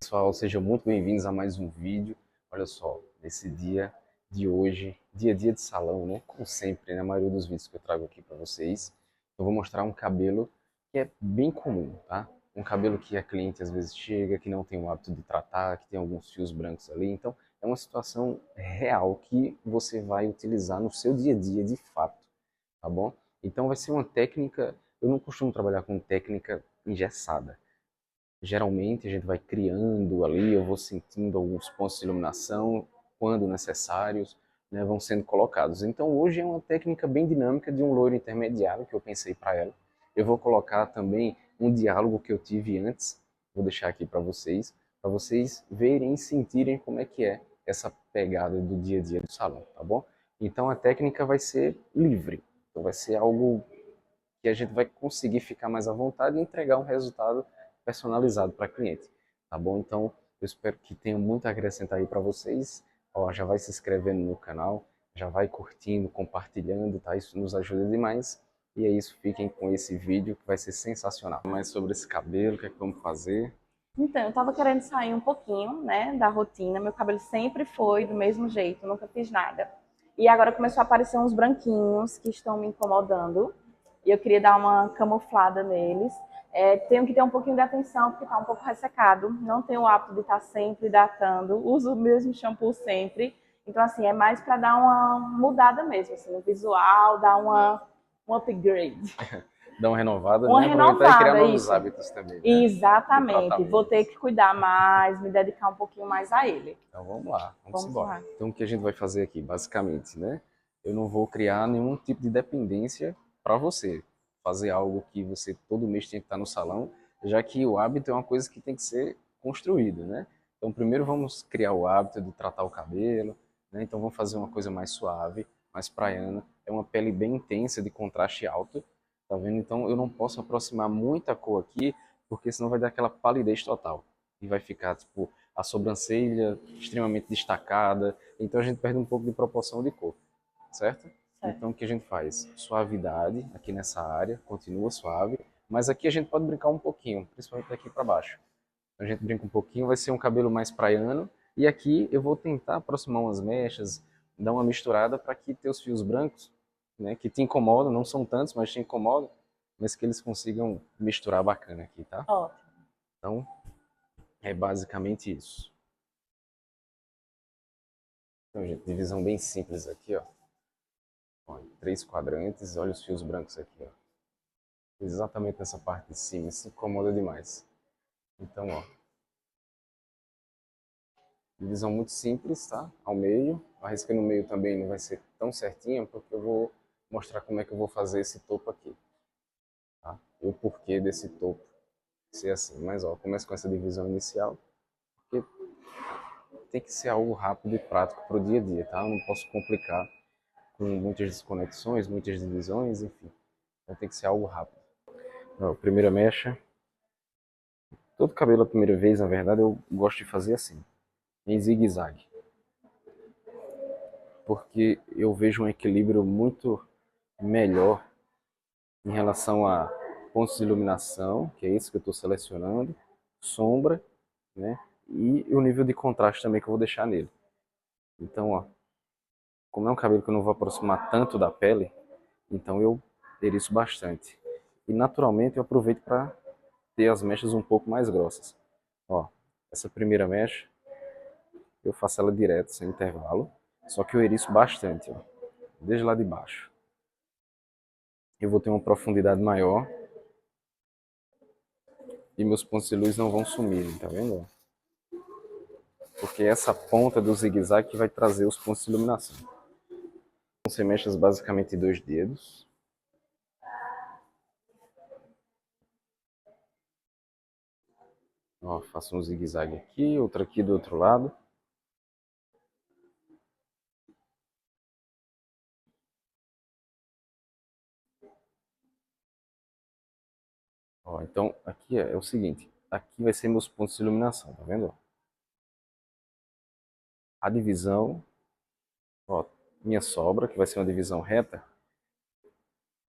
pessoal, sejam muito bem-vindos a mais um vídeo. Olha só, nesse dia de hoje, dia a dia de salão, né? Como sempre, na maioria dos vídeos que eu trago aqui para vocês, eu vou mostrar um cabelo que é bem comum, tá? Um cabelo que a cliente às vezes chega, que não tem o hábito de tratar, que tem alguns fios brancos ali. Então, é uma situação real que você vai utilizar no seu dia a dia de fato, tá bom? Então, vai ser uma técnica. Eu não costumo trabalhar com técnica engessada. Geralmente a gente vai criando ali, eu vou sentindo alguns pontos de iluminação, quando necessários, né, vão sendo colocados. Então hoje é uma técnica bem dinâmica de um loiro intermediário que eu pensei para ela. Eu vou colocar também um diálogo que eu tive antes, vou deixar aqui para vocês verem e sentirem como é que é essa pegada do dia a dia do salão, tá bom? Então a técnica vai ser livre, então vai ser algo que a gente vai conseguir ficar mais à vontade e entregar um resultado personalizado para cliente, tá bom? Então, eu espero que tenha muito a acrescentar aí para vocês. Ó, já vai se inscrevendo no canal, já vai curtindo, compartilhando, tá? Isso nos ajuda demais. E é isso, fiquem com esse vídeo que vai ser sensacional. Mais sobre esse cabelo, o que é que vamos fazer? Então, eu tava querendo sair um pouquinho, né, da rotina. Meu cabelo sempre foi do mesmo jeito, nunca fiz nada. E agora começou a aparecer uns branquinhos que estão me incomodando. E eu queria dar uma camuflada neles. Tenho que ter um pouquinho de atenção, porque tá um pouco ressecado. Não tenho o hábito de estar sempre hidratando. Uso o mesmo shampoo sempre. Então, assim, é mais para dar uma mudada mesmo, assim, no visual, dar um upgrade. Dar uma renovada, Uma né? Aproveitar e criar renovada, novos isso. hábitos também, né? De Exatamente. Vou ter tratamentos. que cuidar mais, me dedicar um pouquinho mais a ele. Então vamos lá, vamos Vamos embora. lá. Então o que a gente vai fazer aqui, basicamente, né? Eu não vou criar nenhum tipo de dependência para você. Fazer algo que você todo mês tem que estar no salão, já que o hábito é uma coisa que tem que ser construída, né? Então primeiro vamos criar o hábito de tratar o cabelo, né? Então vamos fazer uma coisa mais suave, mais praiana. É uma pele bem intensa, de contraste alto, tá vendo? Então eu não posso aproximar muita cor aqui, porque senão vai dar aquela palidez total. E vai ficar, tipo, a sobrancelha extremamente destacada, então a gente perde um pouco de proporção de cor, certo? Certo. Então o que a gente faz? Suavidade aqui nessa área, continua suave, mas aqui a gente pode brincar um pouquinho, principalmente daqui para baixo. Então, a gente brinca um pouquinho, vai ser um cabelo mais praiano, e aqui eu vou tentar aproximar umas mechas, dar uma misturada para que teus fios brancos, né, que te incomodam, não são tantos, mas te incomodam, mas que eles consigam misturar bacana aqui, tá? Ótimo. Então, é basicamente isso. Então, gente, divisão bem simples aqui, ó. Olha, 3 quadrantes, olha os fios brancos aqui, ó. Exatamente nessa parte de cima, isso incomoda demais. Então, ó, divisão muito simples, tá? Ao meio. A risca no meio também não vai ser tão certinha, porque eu vou mostrar como é que eu vou fazer esse topo aqui, tá? E o porquê desse topo ser assim. Mas, ó, começa com essa divisão inicial, porque tem que ser algo rápido e prático para o dia a dia, tá? Eu não posso complicar com muitas desconexões, muitas divisões, enfim. Então tem que ser algo rápido. Ó, primeira mecha. Todo cabelo a primeira vez, na verdade, eu gosto de fazer assim, em zigue-zague. Porque eu vejo um equilíbrio muito melhor em relação a pontos de iluminação, que é isso que eu estou selecionando, sombra, né? E o nível de contraste também que eu vou deixar nele. Então, ó, como é um cabelo que eu não vou aproximar tanto da pele, então eu eriço bastante. E naturalmente eu aproveito para ter as mechas um pouco mais grossas. Ó, essa primeira mecha, eu faço ela direto, sem intervalo, só que eu eriço bastante, ó, desde lá de baixo. Eu vou ter uma profundidade maior e meus pontos de luz não vão sumir, tá vendo? Porque essa ponta do zigue-zague que vai trazer os pontos de iluminação. Você mexe basicamente 2 dedos. Ó, faço um zigue-zague aqui, outro aqui do outro lado. Ó, então aqui é o seguinte, aqui vai ser meus pontos de iluminação, tá vendo? A divisão, ó, minha sobra, que vai ser uma divisão reta,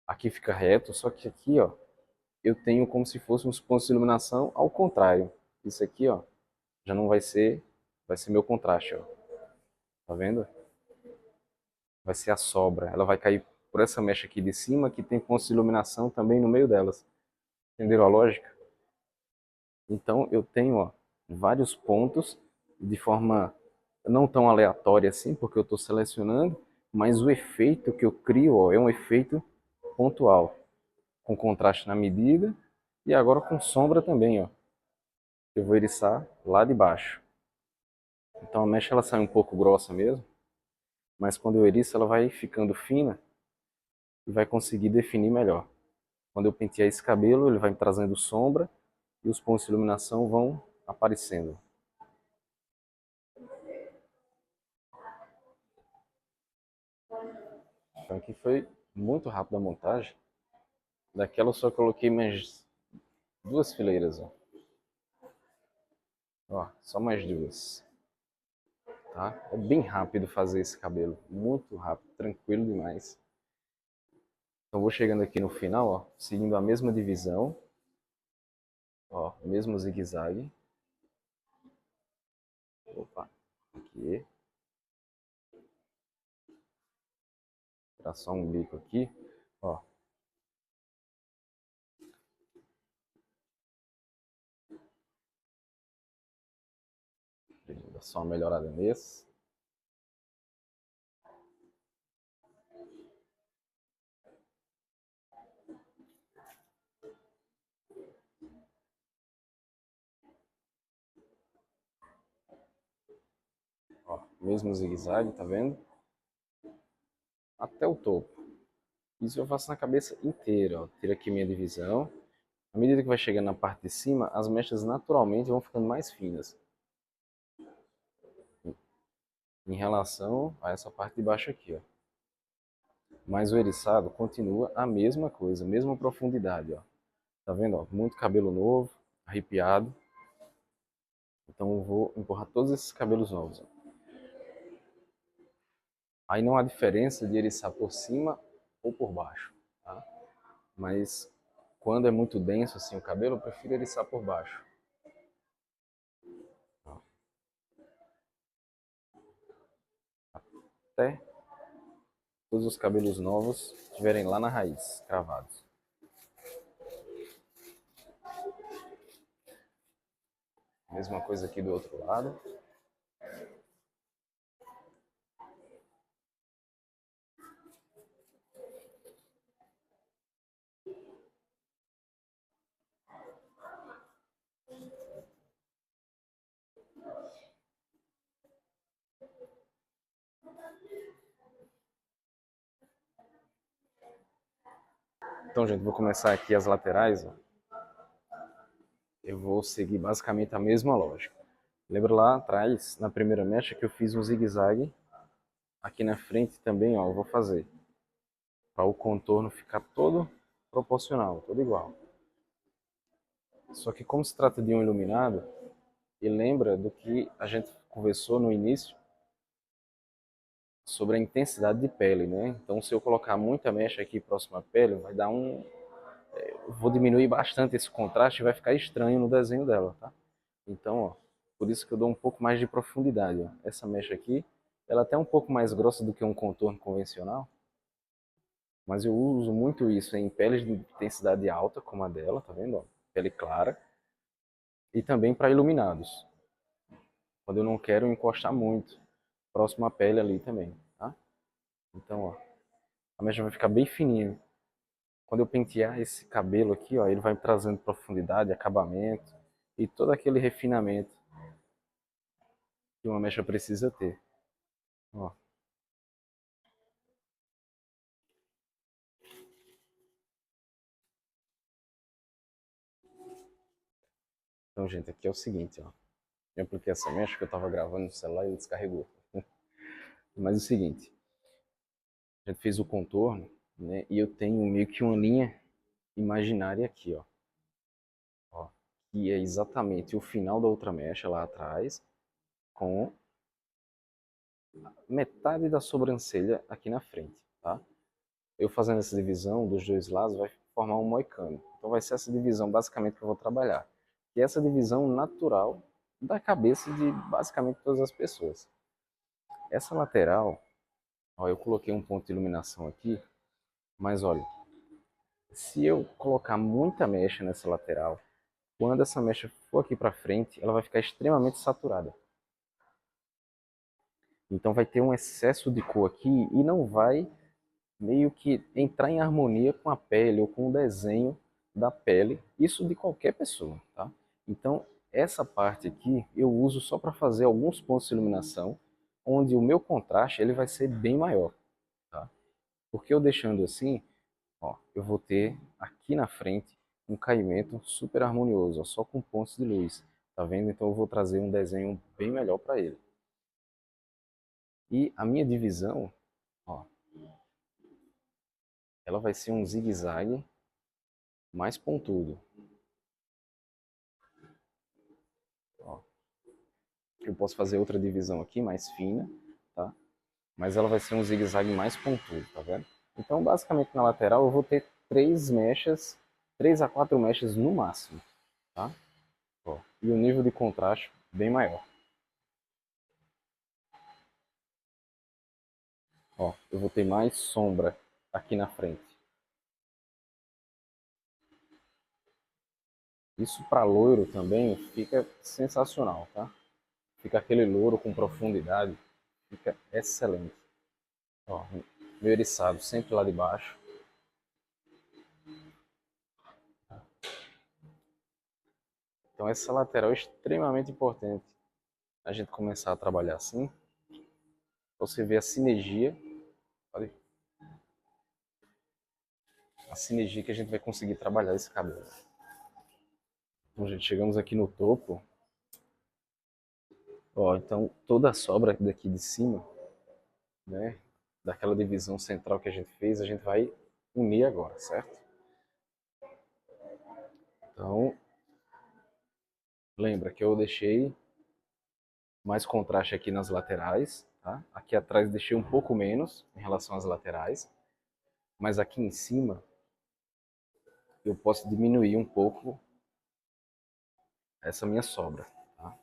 aqui fica reto, só que aqui, ó, eu tenho como se fossem uns pontos de iluminação ao contrário. Isso aqui, ó, já não vai ser meu contraste, ó. Tá vendo? Vai ser a sobra. Ela vai cair por essa mecha aqui de cima, que tem pontos de iluminação também no meio delas. Entenderam a lógica? Então eu tenho, ó, vários pontos de forma não tão aleatória assim, porque eu estou selecionando, mas o efeito que eu crio, ó, é um efeito pontual, com contraste na medida e agora com sombra também, ó. Eu vou eriçar lá de baixo. Então a mecha ela sai um pouco grossa mesmo, mas quando eu eriço ela vai ficando fina e vai conseguir definir melhor. Quando eu pentear esse cabelo, ele vai me trazendo sombra e os pontos de iluminação vão aparecendo. Então aqui foi muito rápido a montagem. Daquela eu só coloquei mais 2 fileiras, ó. Ó, só mais 2. Tá? É bem rápido fazer esse cabelo, muito rápido, tranquilo demais. Então vou chegando aqui no final, ó, seguindo a mesma divisão, ó, mesmo zigue-zague. Opa, aqui. Tirar só um bico aqui, ó. Dá só uma melhorada nesse. Ó, mesmo zigue-zague, tá vendo? Até o topo. Isso eu faço na cabeça inteira, ó. Tiro aqui minha divisão. À medida que vai chegando na parte de cima, as mechas naturalmente vão ficando mais finas. Em relação a essa parte de baixo aqui, ó. Mas o eriçado continua a mesma coisa, a mesma profundidade, ó. Tá vendo, ó? Muito cabelo novo, arrepiado. Então eu vou empurrar todos esses cabelos novos, ó. Aí não há diferença de eriçar por cima ou por baixo, tá? Mas quando é muito denso assim o cabelo, eu prefiro eriçar por baixo. Ó. Até todos os cabelos novos estiverem lá na raiz, cravados. Mesma coisa aqui do outro lado. Então, gente, vou começar aqui as laterais, ó. Eu vou seguir basicamente a mesma lógica. Lembra lá atrás, na primeira mecha, que eu fiz um zigue-zague. Aqui na frente também, ó, eu vou fazer. Para o contorno ficar todo proporcional, todo igual. Só que como se trata de um iluminado, e lembra do que a gente conversou no início sobre a intensidade de pele, né? Então se eu colocar muita mecha aqui próximo à pele, vai dar um... Eu vou diminuir bastante esse contraste e vai ficar estranho no desenho dela, tá? Então, ó, por isso que eu dou um pouco mais de profundidade, ó. Essa mecha aqui, ela é até um pouco mais grossa do que um contorno convencional, mas eu uso muito isso em peles de intensidade alta, como a dela, tá vendo? Ó? Pele clara. E também para iluminados, quando eu não quero encostar muito próximo à pele ali também, tá? Então, ó, a mecha vai ficar bem fininha. Quando eu pentear esse cabelo aqui, ó, ele vai me trazendo profundidade, acabamento e todo aquele refinamento que uma mecha precisa ter. Ó. Então, gente, aqui é o seguinte, ó. Eu apliquei essa mecha que eu estava gravando no celular e ele descarregou. Mas é o seguinte, a gente fez o contorno, né? E eu tenho meio que uma linha imaginária aqui, ó. Ó, que é exatamente o final da outra mecha lá atrás, com metade da sobrancelha aqui na frente, tá? Eu fazendo essa divisão dos dois lados vai formar um moicano. Então vai ser essa divisão basicamente que eu vou trabalhar. E essa divisão natural da cabeça de basicamente todas as pessoas. Essa lateral, ó, eu coloquei um ponto de iluminação aqui, mas olha, se eu colocar muita mecha nessa lateral, quando essa mecha for aqui para frente, ela vai ficar extremamente saturada. Então vai ter um excesso de cor aqui e não vai meio que entrar em harmonia com a pele ou com o desenho da pele, isso de qualquer pessoa, tá? Então essa parte aqui eu uso só para fazer alguns pontos de iluminação, onde o meu contraste ele vai ser bem maior, tá? Porque eu deixando assim, ó, eu vou ter aqui na frente um caimento super harmonioso, ó, só com pontos de luz, tá vendo? Então eu vou trazer um desenho bem melhor para ele. E a minha divisão, ó, ela vai ser um zigue-zague mais pontudo. Ó, eu posso fazer outra divisão aqui mais fina, tá? Mas ela vai ser um zigue-zague mais pontudo, tá vendo? Então, basicamente na lateral eu vou ter 3 a 4 mechas no máximo, tá? Ó, e o nível de contraste bem maior. Ó, eu vou ter mais sombra aqui na frente. Isso para loiro também fica sensacional, tá? Fica aquele louro com profundidade, fica excelente. Ó, meu eriçado sempre lá de baixo. Então essa lateral é extremamente importante a gente começar a trabalhar assim. Você vê a sinergia, olha, a sinergia que a gente vai conseguir trabalhar esse cabelo. Então, gente, chegamos aqui no topo. Ó, então toda a sobra daqui de cima, né, daquela divisão central que a gente fez, a gente vai unir agora, certo? Então, lembra que eu deixei mais contraste aqui nas laterais, tá? Aqui atrás deixei um pouco menos em relação às laterais, mas aqui em cima eu posso diminuir um pouco essa minha sobra, tá?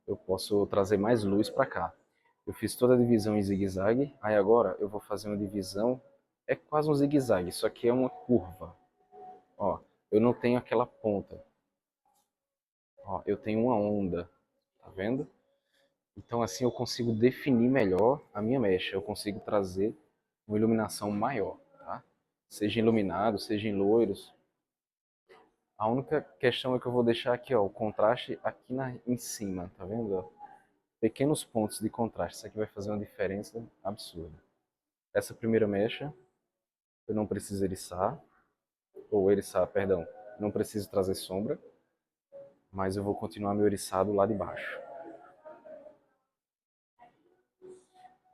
Eu posso trazer mais luz para cá. Eu fiz toda a divisão em zigue-zague, aí agora eu vou fazer uma divisão, é quase um zigue-zague, isso aqui é uma curva. Ó, eu não tenho aquela ponta. Ó, eu tenho uma onda, tá vendo? Então assim eu consigo definir melhor a minha mecha, eu consigo trazer uma iluminação maior, tá? Seja iluminado, seja em loiros. A única questão é que eu vou deixar aqui, ó, o contraste aqui em cima, tá vendo? Pequenos pontos de contraste, isso aqui vai fazer uma diferença absurda. Essa primeira mecha, eu não preciso eriçar, ou eriçar, perdão, não preciso trazer sombra, mas eu vou continuar meu eriçado lá de baixo.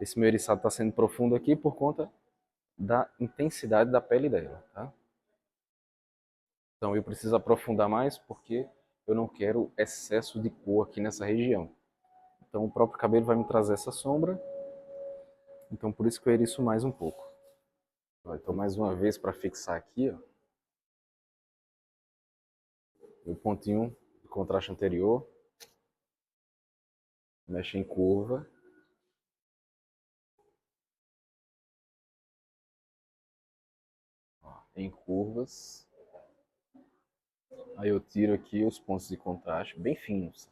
Esse meu eriçado está sendo profundo aqui por conta da intensidade da pele dela, tá? Então eu preciso aprofundar mais porque eu não quero excesso de cor aqui nessa região. Então o próprio cabelo vai me trazer essa sombra, então por isso que eu eriço mais um pouco. Então mais uma vez para fixar aqui, ó, o pontinho de contraste anterior, mexe em curva, ó, em curvas. Aí eu tiro aqui os pontos de contraste bem finos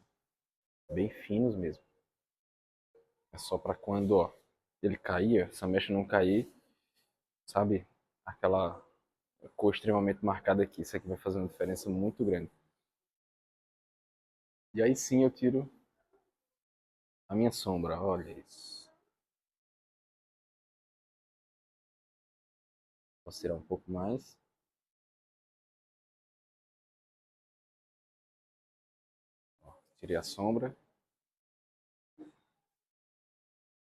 mesmo. É só para quando, ó, ele cair, essa mecha não cair, sabe? Aquela cor extremamente marcada aqui. Isso aqui vai fazer uma diferença muito grande. E aí sim eu tiro a minha sombra, olha isso. Posso tirar um pouco mais. Ó, tirei a sombra.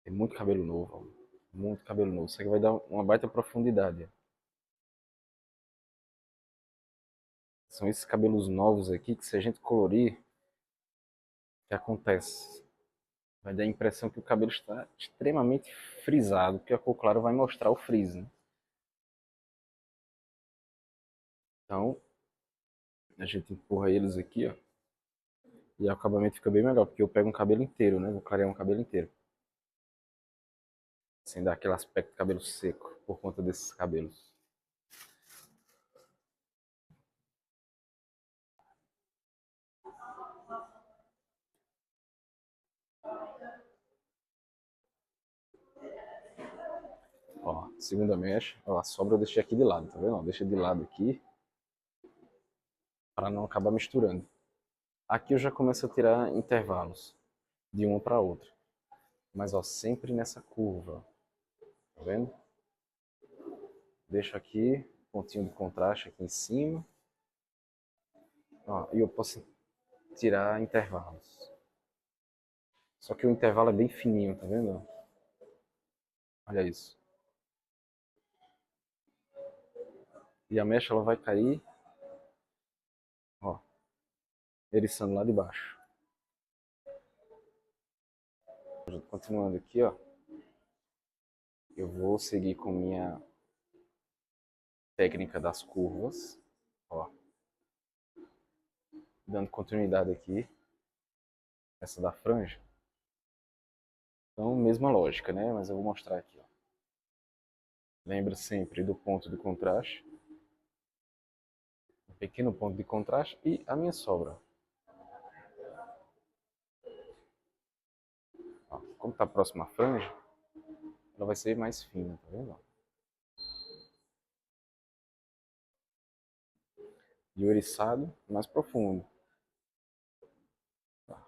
Tem muito cabelo novo, ó. Muito cabelo novo. Isso aqui vai dar uma baita profundidade. São esses cabelos novos aqui que se a gente colorir, o que acontece? Vai dar a impressão que o cabelo está extremamente frisado, porque a cor clara vai mostrar o frizz, né? Então, a gente empurra eles aqui, ó. E o acabamento fica bem melhor, porque eu pego um cabelo inteiro, né? Vou clarear um cabelo inteiro. Sem dar aquele aspecto de cabelo seco, por conta desses cabelos. Ó, segunda mecha. Ó, a sobra eu deixei aqui de lado, tá vendo? Ó, deixa de lado aqui, para não acabar misturando. Aqui eu já começo a tirar intervalos de uma para outra. Mas ó, sempre nessa curva. Tá vendo? Deixo aqui, pontinho de contraste aqui em cima. Ó, e eu posso tirar intervalos. Só que o intervalo é bem fininho, tá vendo? Olha isso. E a mecha ela vai cair, ó, eriçando lá de baixo. Continuando aqui, ó. Eu vou seguir com minha técnica das curvas, ó. Dando continuidade aqui, essa da franja. Então, mesma lógica, né? Mas eu vou mostrar aqui, ó. Lembra sempre do ponto de contraste. Um pequeno ponto de contraste e a minha sobra. Ó, como está próxima à franja, ela vai ser mais fina, tá vendo? E o eriçado mais profundo. Tá.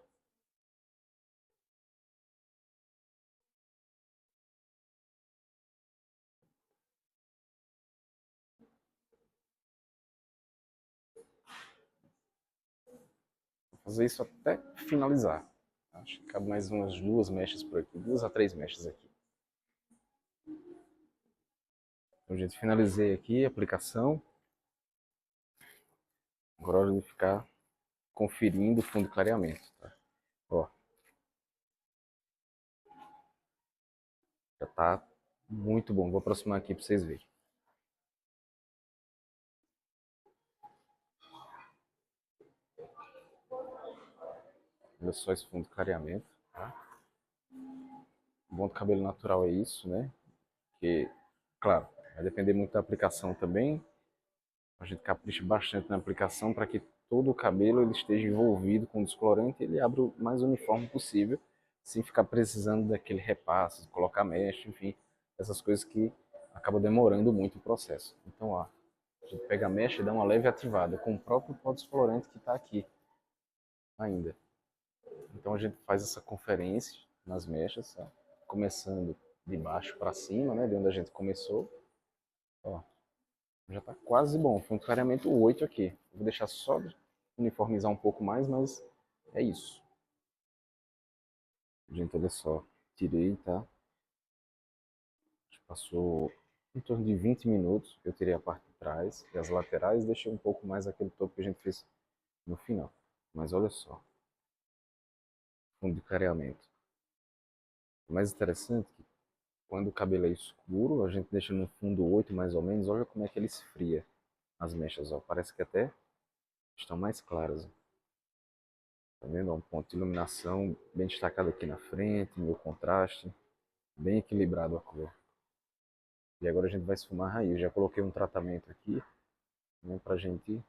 Vou fazer isso até finalizar. Acho que cabe mais umas duas mechas por aqui, 2 a 3 mechas aqui. Então, gente, finalizei aqui a aplicação. Agora é hora de ficar conferindo o fundo de clareamento. Tá? Ó, já tá muito bom. Vou aproximar aqui para vocês verem. Olha só esse fundo de clareamento. Tá? O bom do cabelo natural é isso, né? Porque, claro, vai depender muito da aplicação também. A gente capricha bastante na aplicação para que todo o cabelo ele esteja envolvido com descolorante e ele abra o mais uniforme possível, sem ficar precisando daquele repasse, colocar mecha, enfim, essas coisas que acabam demorando muito o processo. Então, ó, a gente pega a mecha e dá uma leve ativada com o próprio pó descolorante que está aqui ainda. Então a gente faz essa conferência nas mechas, ó, começando de baixo para cima, né, de onde a gente começou. Ó, já está quase bom, foi um clareamento 8 aqui. Vou deixar só uniformizar um pouco mais, mas é isso. Gente, olha só, tirei, tá? Passou em torno de 20 minutos, eu tirei a parte de trás e as laterais, deixei um pouco mais aquele topo que a gente fez no final. Mas olha só, fundo de clareamento. O mais interessante é que quando o cabelo é escuro, a gente deixa no fundo 8 mais ou menos, olha como é que ele esfria as mechas, ó. Parece que até estão mais claras. Tá vendo? Um ponto de iluminação bem destacado aqui na frente, meu contraste, bem equilibrado a cor. E agora a gente vai esfumar a raiz. Eu já coloquei um tratamento aqui, né, pra gente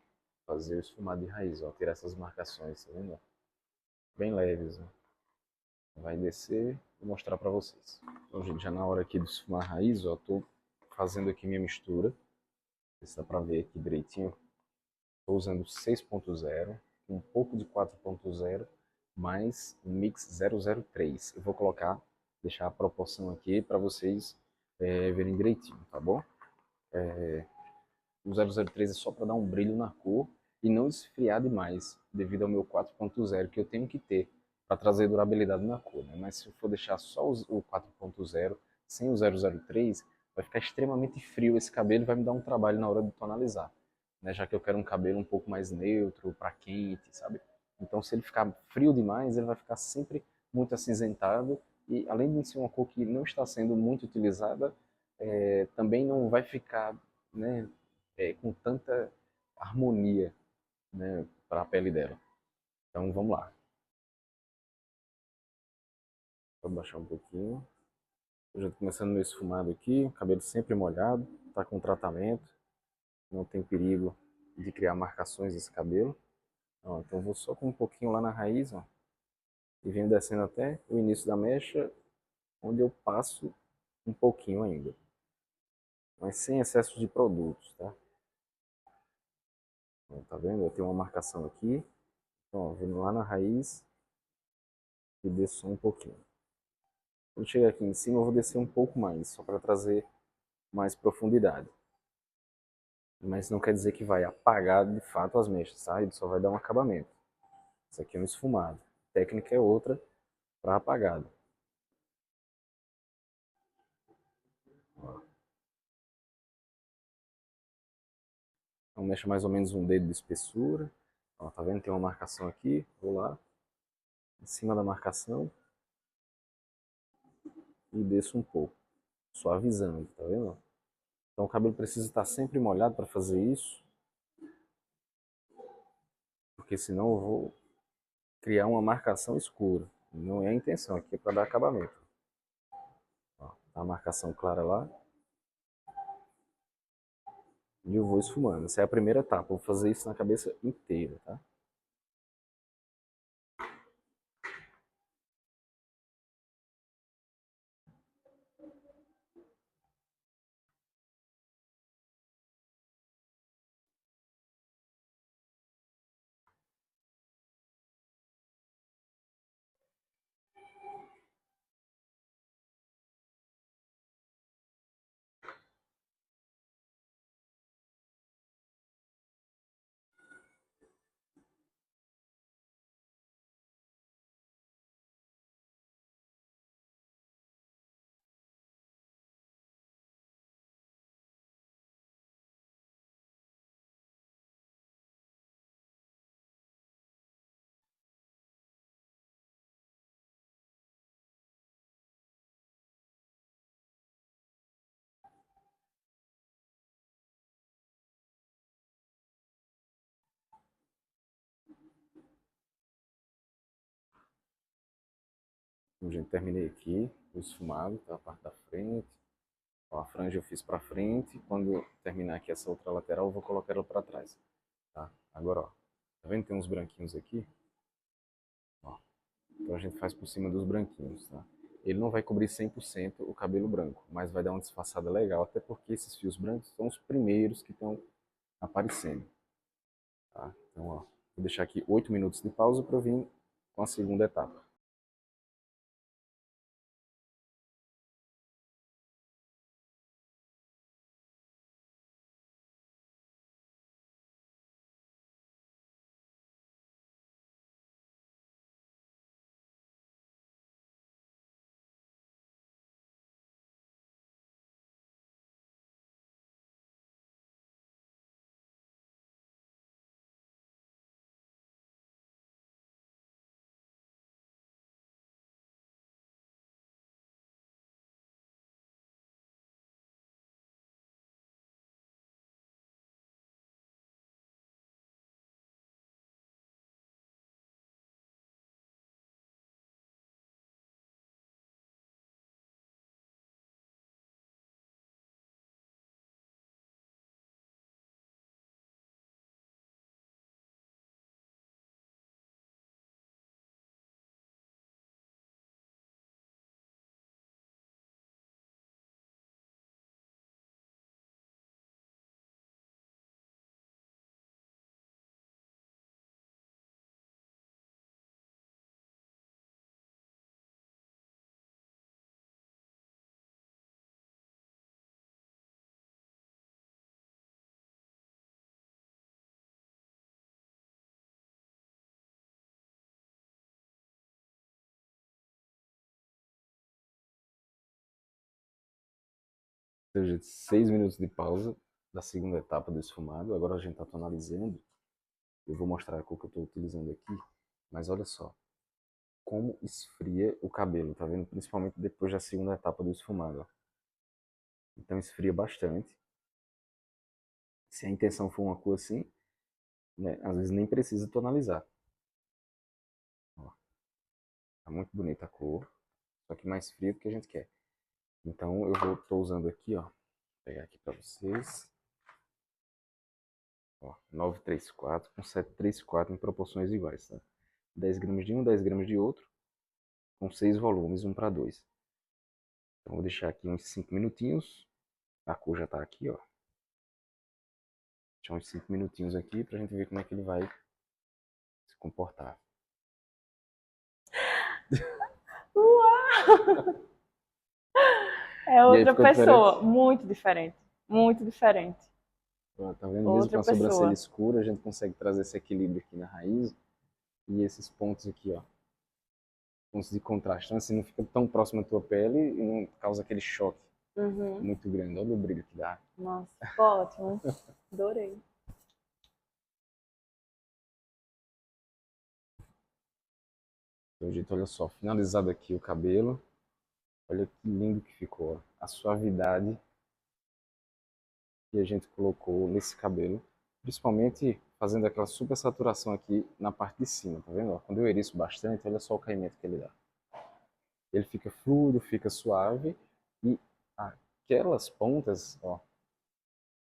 fazer o esfumado de raiz, ó, tirar essas marcações, tá vendo? Bem leves, ó. Vai descer e mostrar pra vocês. Então, gente, já na hora aqui de esfumar a raiz, ó, tô fazendo aqui minha mistura. Não sei se dá pra ver aqui direitinho. Tô usando 6.0, um pouco de 4.0, mais o mix 003. Eu vou colocar, deixar a proporção aqui para vocês verem direitinho, tá bom? O 003 é só para dar um brilho na cor e não esfriar demais, devido ao meu 4.0 que eu tenho que ter para trazer durabilidade na cor, né? Mas se eu for deixar só o 4.0 sem o 003, vai ficar extremamente frio esse cabelo e vai me dar um trabalho na hora de tonalizar, né? Já que eu quero um cabelo um pouco mais neutro, para quente, sabe? Então se ele ficar frio demais, ele vai ficar sempre muito acinzentado e além de ser uma cor que não está sendo muito utilizada, também não vai ficar, né, com tanta harmonia, né, para a pele dela. Então vamos lá. Vou baixar um pouquinho. Eu já tô começando meu esfumado aqui, o cabelo sempre molhado, tá com tratamento, não tem perigo de criar marcações nesse cabelo. Ó, então vou só com um pouquinho lá na raiz, ó, e venho descendo até o início da mecha, onde eu passo um pouquinho ainda, mas sem excesso de produtos, tá? Ó, tá vendo? Eu tenho uma marcação aqui, então ó, vendo lá na raiz e desço só um pouquinho. Quando chegar aqui em cima eu vou descer um pouco mais, só para trazer mais profundidade. Mas não quer dizer que vai apagar de fato as mechas, tá? Ele só vai dar um acabamento. Isso aqui é um esfumado. A técnica é outra para apagado. Ó. Então mexa mais ou menos um dedo de espessura. Ó, tá vendo? Tem uma marcação aqui. Vou lá, em cima da marcação e desço um pouco, suavizando, tá vendo? Então o cabelo precisa estar sempre molhado para fazer isso, porque senão eu vou criar uma marcação escura. Não é a intenção, aqui é para dar acabamento. Ó, tá a marcação clara lá. E eu vou esfumando. Essa é a primeira etapa. Eu vou fazer isso na cabeça inteira, tá? Então, gente, terminei aqui o esfumado, tá? A parte da frente. Ó, a franja eu fiz pra frente. Quando eu terminar aqui essa outra lateral, eu vou colocar ela pra trás, tá? Agora, ó. Tá vendo que tem uns branquinhos aqui? Ó. Então a gente faz por cima dos branquinhos, tá? Ele não vai cobrir 100% o cabelo branco, mas vai dar uma disfarçada legal, até porque esses fios brancos são os primeiros que estão aparecendo, tá? Então, ó, vou deixar aqui 8 minutos de pausa para eu vir com a segunda etapa. Ou seja, 6 minutos de pausa da segunda etapa do esfumado. Agora a gente está tonalizando. Eu vou mostrar a cor que eu estou utilizando aqui. Mas olha só, como esfria o cabelo, tá vendo? Principalmente depois da segunda etapa do esfumado, ó. Então esfria bastante. Se a intenção for uma cor assim, né, às vezes nem precisa tonalizar. Ó, tá muito bonita a cor. só que mais fria do que a gente quer. Então eu tô usando aqui, ó, vou pegar aqui para vocês. Ó, 934 com 734 em proporções iguais, tá? 10 gramas de um, 10 gramas de outro, com 6 volumes, 1 para 2. Então vou deixar aqui uns 5 minutinhos. A cor já tá aqui, ó. Deixar uns 5 minutinhos aqui pra gente ver como é que ele vai se comportar. Uau! É E aí, outra ficou pessoa, diferente? muito diferente, muito diferente. Ó, tá vendo? Mesmo com Outra a sobrancelha pessoa. escura, a gente consegue trazer esse equilíbrio aqui na raiz. E esses pontos aqui, ó. Pontos de contraste. Então assim, não fica tão próximo da tua pele e não causa aquele choque Uhum. muito grande. Olha o brilho que dá. Nossa, ficou ótimo. Adorei. Então, gente, olha só, finalizado aqui o cabelo. Olha que lindo que ficou, ó. A suavidade que a gente colocou nesse cabelo. Principalmente fazendo aquela super saturação aqui na parte de cima, tá vendo? Ó, quando eu eriço bastante, olha só o caimento que ele dá. Ele fica fluido, fica suave e aquelas pontas, ó,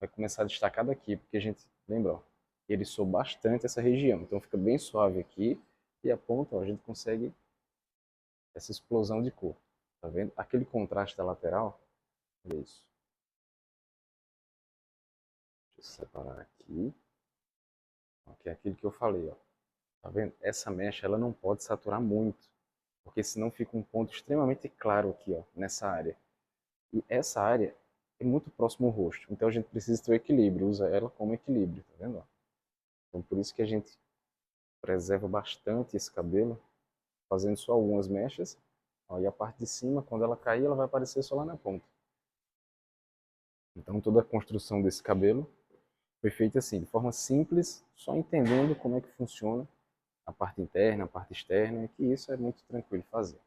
vai começar a destacar daqui, porque a gente, lembra, ó, eriçou bastante essa região. Então fica bem suave aqui e a ponta, ó, a gente consegue essa explosão de cor. Tá vendo? Aquele contraste da lateral, olha isso. Deixa eu separar aqui. Que é aquilo que eu falei, ó. Tá vendo? Essa mecha, ela não pode saturar muito, porque senão fica um ponto extremamente claro aqui, ó, nessa área. E essa área é muito próximo ao rosto, então a gente precisa ter o equilíbrio, usa ela como equilíbrio, tá vendo? Então por isso que a gente preserva bastante esse cabelo, fazendo só algumas mechas, ó, e a parte de cima, quando ela cair, ela vai aparecer só lá na ponta. Então toda a construção desse cabelo foi feita assim, de forma simples, só entendendo como é que funciona a parte interna, a parte externa, e que isso é muito tranquilo fazer.